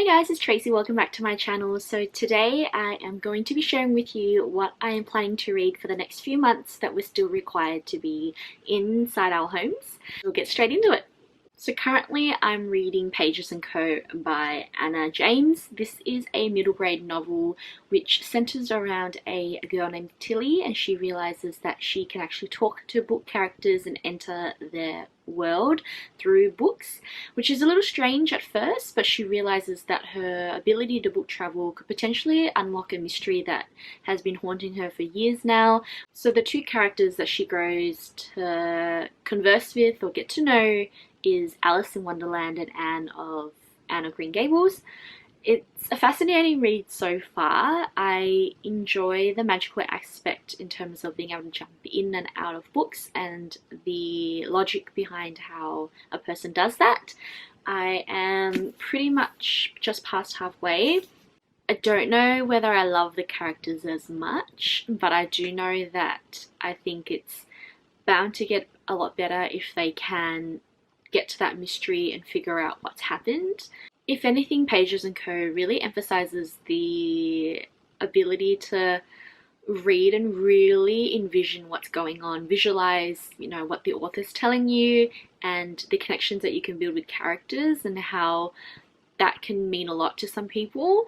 guys, it's Tracy. Welcome back to my channel. So today I am going to be sharing with you what I am planning to read for the next few months that we're still required to be inside our homes. We'll get straight into it. So currently I'm reading Pages & Co by Anna James. This is a middle grade novel which centers around a girl named Tilly, and she realizes that she can actually talk to book characters and enter their world through books, which is a little strange at first, but she realizes that her ability to book travel could potentially unlock a mystery that has been haunting her for years now. So the two characters that she grows to converse with or get to know is Alice in Wonderland and Anne of Green Gables. It's a fascinating read so far. I enjoy the magical aspect in terms of being able to jump in and out of books and the logic behind how a person does that. I am pretty much just past halfway. I don't know whether I love the characters as much, but I do know that I think it's bound to get a lot better if they can get to that mystery and figure out what's happened. If anything, Pages & Co really emphasizes the ability to read and really envision what's going on, visualize, what the author's telling you and the connections that you can build with characters and how that can mean a lot to some people.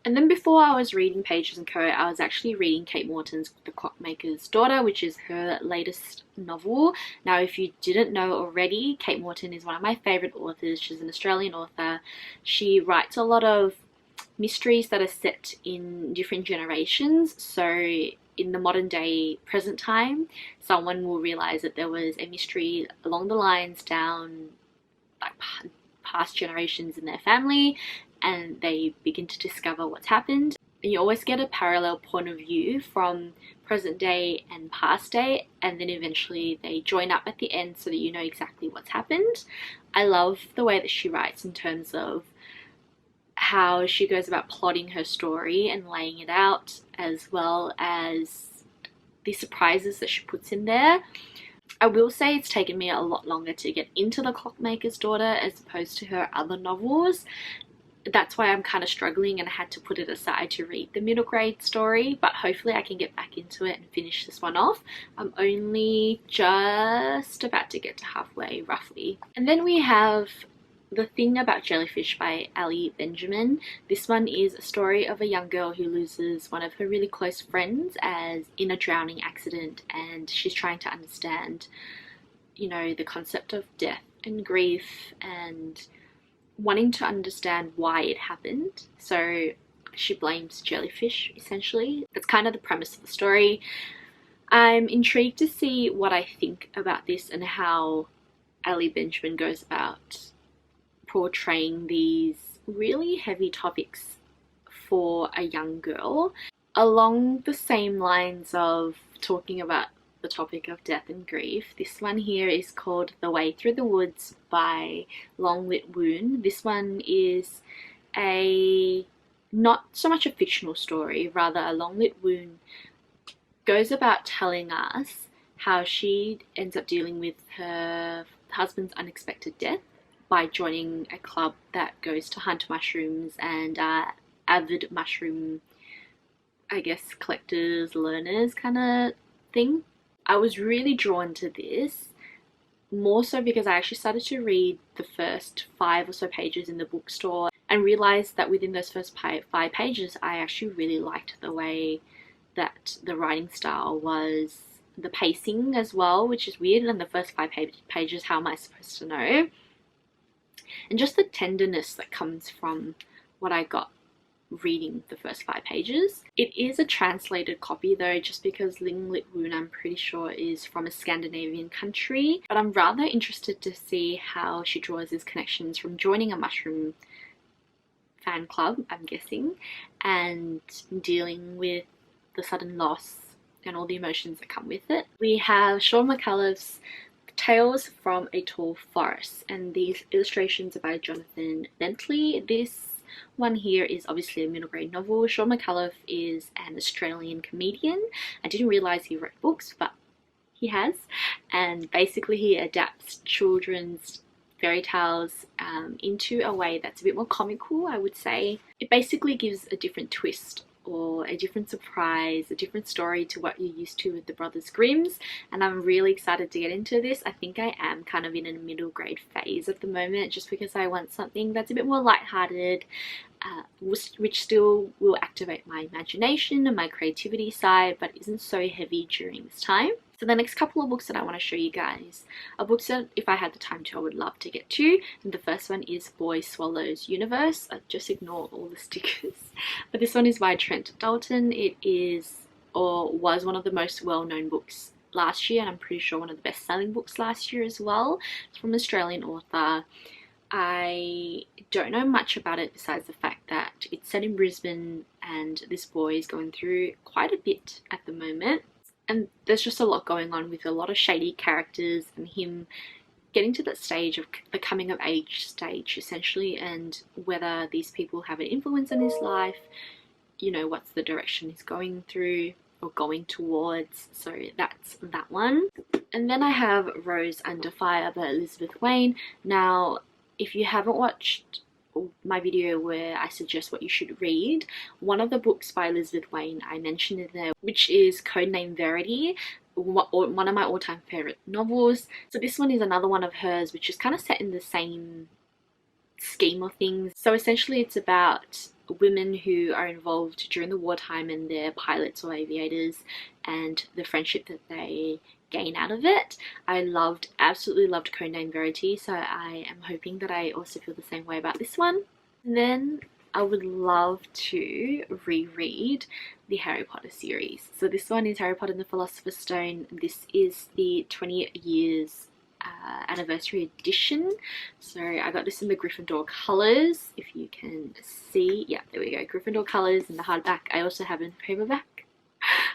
And then before I was reading Pages & Co, I was actually reading Kate Morton's The Clockmaker's Daughter, which is her latest novel. Now, if you didn't know already, Kate Morton is one of my favorite authors. She's an Australian author. She writes a lot of mysteries that are set in different generations. So in the modern day, present time, someone will realize that there was a mystery along the lines down like past generations in their family, and they begin to discover what's happened. And you always get a parallel point of view from present day and past day, and then eventually they join up at the end so that you know exactly what's happened. I love the way that she writes in terms of how she goes about plotting her story and laying it out, as well as the surprises that she puts in there. I will say it's taken me a lot longer to get into The Clockmaker's Daughter as opposed to her other novels. That's why I'm kind of struggling and I had to put it aside to read the middle grade story, but hopefully I can get back into it and finish this one off. I'm only just about to get to halfway, roughly. And then we have The Thing About Jellyfish by Ali Benjamin. This one is a story of a young girl who loses one of her really close friends in a drowning accident, and she's trying to understand, the concept of death and grief and wanting to understand why it happened. So she blames jellyfish, essentially. That's kind of the premise of the story. I'm intrigued to see what I think about this and how Ali Benjamin goes about portraying these really heavy topics for a young girl, along the same lines of talking about the topic of death and grief. This one here is called The Way Through the Woods by Long Lit Woon. This one is not so much a fictional story, rather Long Lit Woon goes about telling us how she ends up dealing with her husband's unexpected death by joining a club that goes to hunt mushrooms and avid mushroom, collectors, learners kind of thing. I was really drawn to this, more so because I actually started to read the first 5 or so pages in the bookstore and realized that within those first 5 pages, I actually really liked the way that the writing style was, the pacing as well, which is weird. And the first 5 pages, how am I supposed to know? And just the tenderness that comes from what I got reading the first 5 pages. It is a translated copy though, just because Long Lit Woon, I'm pretty sure, is from a Scandinavian country, but I'm rather interested to see how she draws these connections from joining a mushroom fan club, I'm guessing, and dealing with the sudden loss and all the emotions that come with it. We have Sean McAuliffe's Tales from a Tall Forest, and these illustrations are by Jonathan Bentley. This one here is obviously a middle grade novel. Sean McAuliffe is an Australian comedian. I didn't realise he wrote books, but he has. And basically he adapts children's fairy tales into a way that's a bit more comical, I would say. It basically gives a different twist or a different surprise, a different story to what you're used to with the Brothers Grimms, and I'm really excited to get into this. I think I am kind of in a middle grade phase at the moment, just because I want something that's a bit more lighthearted, which still will activate my imagination and my creativity side, but isn't so heavy during this time. So the next couple of books that I want to show you guys are books that, if I had the time to, I would love to get to. And the first one is Boy Swallows Universe. Just ignore all the stickers. But this one is by Trent Dalton. It is, or was, one of the most well-known books last year, and I'm pretty sure one of the best-selling books last year as well. It's from an Australian author. I don't know much about it besides the fact that it's set in Brisbane and this boy is going through quite a bit at the moment. And there's just a lot going on with a lot of shady characters and him getting to that stage of the coming of age stage, essentially, and whether these people have an influence in his life, you know, what's the direction he's going through or going towards. So that's that one. And then I have Rose Under Fire by Elizabeth Wayne. Now, if you haven't watched my video where I suggest what you should read, one of the books by Elizabeth Wayne I mentioned in there, which is Codename Verity, one of my all-time favorite novels. So this one is another one of hers, which is kind of set in the same scheme of things. So essentially it's about women who are involved during the wartime and they're pilots or aviators, and the friendship that they gain out of it. I absolutely loved Codename Verity, so I am hoping that I also feel the same way about this one. And then I would love to reread the Harry Potter series. So this one is Harry Potter and the Philosopher's Stone. This is the 20 years anniversary edition. So I got this in the Gryffindor colours, if you can see. Yeah, there we go, Gryffindor colours in the hardback. I also have in paperback.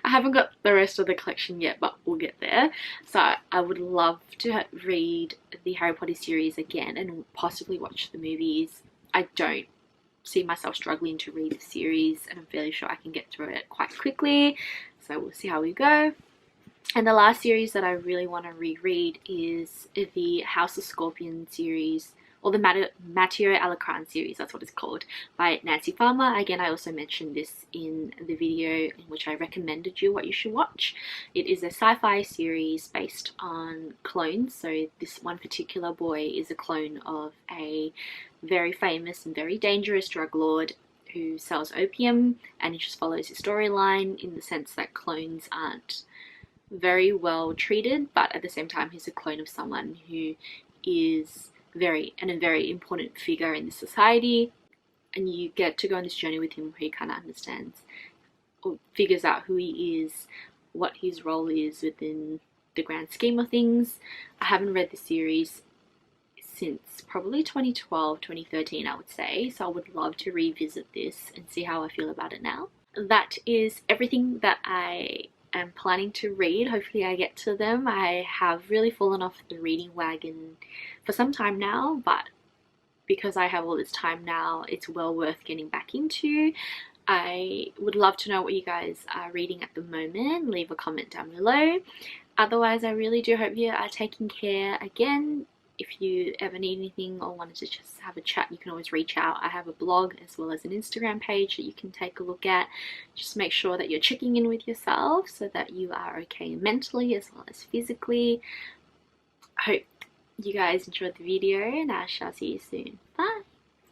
I haven't got the rest of the collection yet, but we'll get there. So I would love to read the Harry Potter series again and possibly watch the movies. I don't see myself struggling to read the series, and I'm fairly sure I can get through it quite quickly. So we'll see how we go. And the last series that I really want to reread is the House of Scorpion series, or the Matteo Alarcon series, that's what it's called, by Nancy Farmer. Again, I also mentioned this in the video in which I recommended you what you should watch. It is a sci-fi series based on clones. So this one particular boy is a clone of a very famous and very dangerous drug lord who sells opium, and it just follows his storyline in the sense that clones aren't very well treated, but at the same time he's a clone of someone who is a very important figure in the society, and you get to go on this journey with him where he kind of understands or figures out who he is, what his role is within the grand scheme of things. I haven't read the series since probably 2012, 2013, I would say, so I would love to revisit this and see how I feel about it now. That is everything that I am planning to read. Hopefully I get to them. I have really fallen off the reading wagon for some time now, but because I have all this time now, it's well worth getting back into. I would love to know what you guys are reading at the moment. Leave a comment down below. Otherwise, I really do hope you are taking care. Again, if you ever need anything or wanted to just have a chat, you can always reach out. I have a blog as well as an Instagram page that you can take a look at. Just make sure that you're checking in with yourself so that you are okay mentally as well as physically. I hope you guys enjoyed the video, and I shall see you soon. Bye!